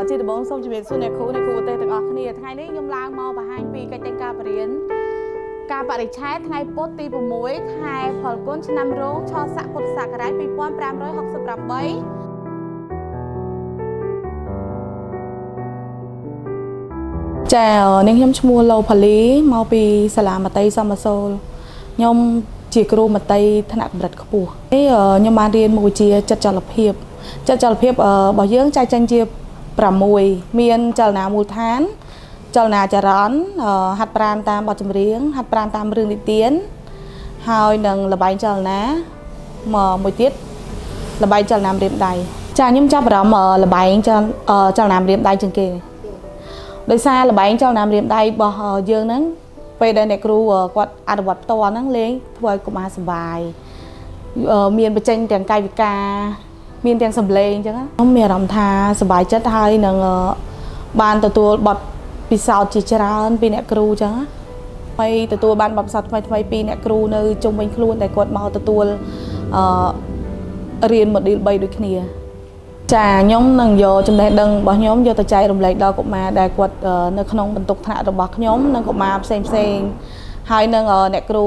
ជាដំបូងសូមជម្រាបសួរអ្នកគ្រូប្រទេសទាំងអស់គ្នាថ្ងៃនេះខ្ញុំឡើងមកបង្ហាញពីកិច្ចតែងការបរិញ្ញាការបរិច្ឆេទថ្ងៃពុធទី6ខែផលគុណឆ្នាំរោងឆស័កពុទ្ធសករាជ2568ចានាងខ្ញុំឈ្មោះឡូផលីមកពីសាលាមត្តេយ្យសមសូលខ្ញុំជាគ្រូមត្តេយ្យថ្នាក់កម្រិតខ្ពស់ខ្ញុំបានរៀនមុខវិជ្ជាចិត្តចលភាពរបស់យើងចែកចេញជា6មានចលនាមូលដ្ឋានចលនាចរន្តហាត់ប្រាណតាមបទចម្រៀងហាត់ប្រាណតាមរឿងនិទានហើយនឹងល្បែងចលនាមួយទៀតល្បែងចលនាម្រាមដៃចាខ្ញុំចាប់អារម្មណ៍ល្បែងចលនាម្រាមដៃជាងគេដោយសារល្បែងចលនាម្រាមដៃរបស់យើងហ្នឹងពេលដែលអ្នកគ្រូគាត់អនុវត្តផ្ទាល់ហ្នឹងលេងធ្វើឲ្យកុមារសប្បាយមានបញ្ចេញទាំងកាយវិការមានទាំងសម្លេងអញ្ចឹងខ្ញុំមានអារម្មណ៍ថាសប្បាយចិត្តហើយនឹងបានទទួលបទពិសោធន៍ជាច្រើនពីអ្នកគ្រូអញ្ចឹងហើយទទួលបានបទពិសោធន៍ថ្មីៗពីអ្នកគ្រូនៅជុំវិញខ្លួនដែលគាត់មកទទួលរៀន module 3 ដូចគ្នាចាខ្ញុំនឹងយកចំណេះដឹងរបស់ខ្ញុំយកទៅចែករំលែកដល់កុមារដែលគាត់នៅក្នុងបន្ទុកថ្នាក់របស់ខ្ញុំនិងកុមារផ្សេងហើយនឹងអ្នកគ្រូ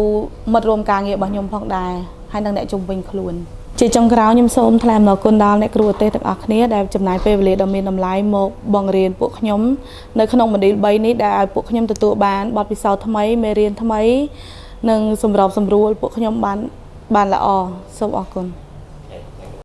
មិត្តរួមការងាររបស់ខ្ញុំផងដែរហើយនឹងអ្នកជុំវិញខ្លួនជាចុងក្រោយខ្ញុំសូមថ្លែងអំណរគុណដល់អ្នកគ្រូប្រទេសទាំងអស់គ្នាដែលចំណាយពេលវេលាដ៏មានតម្លៃមកបង្រៀនពួកខ្ញុំនៅក្នុងមណ្ឌល3នេះដែលឲ្យពួកខ្ញុំទទួលបានបទពិសោធន៍ថ្មីមេរៀនថ្មីនិងសម្របសម្រួលពួកខ្ញុំបានល្អសូមអរគុណ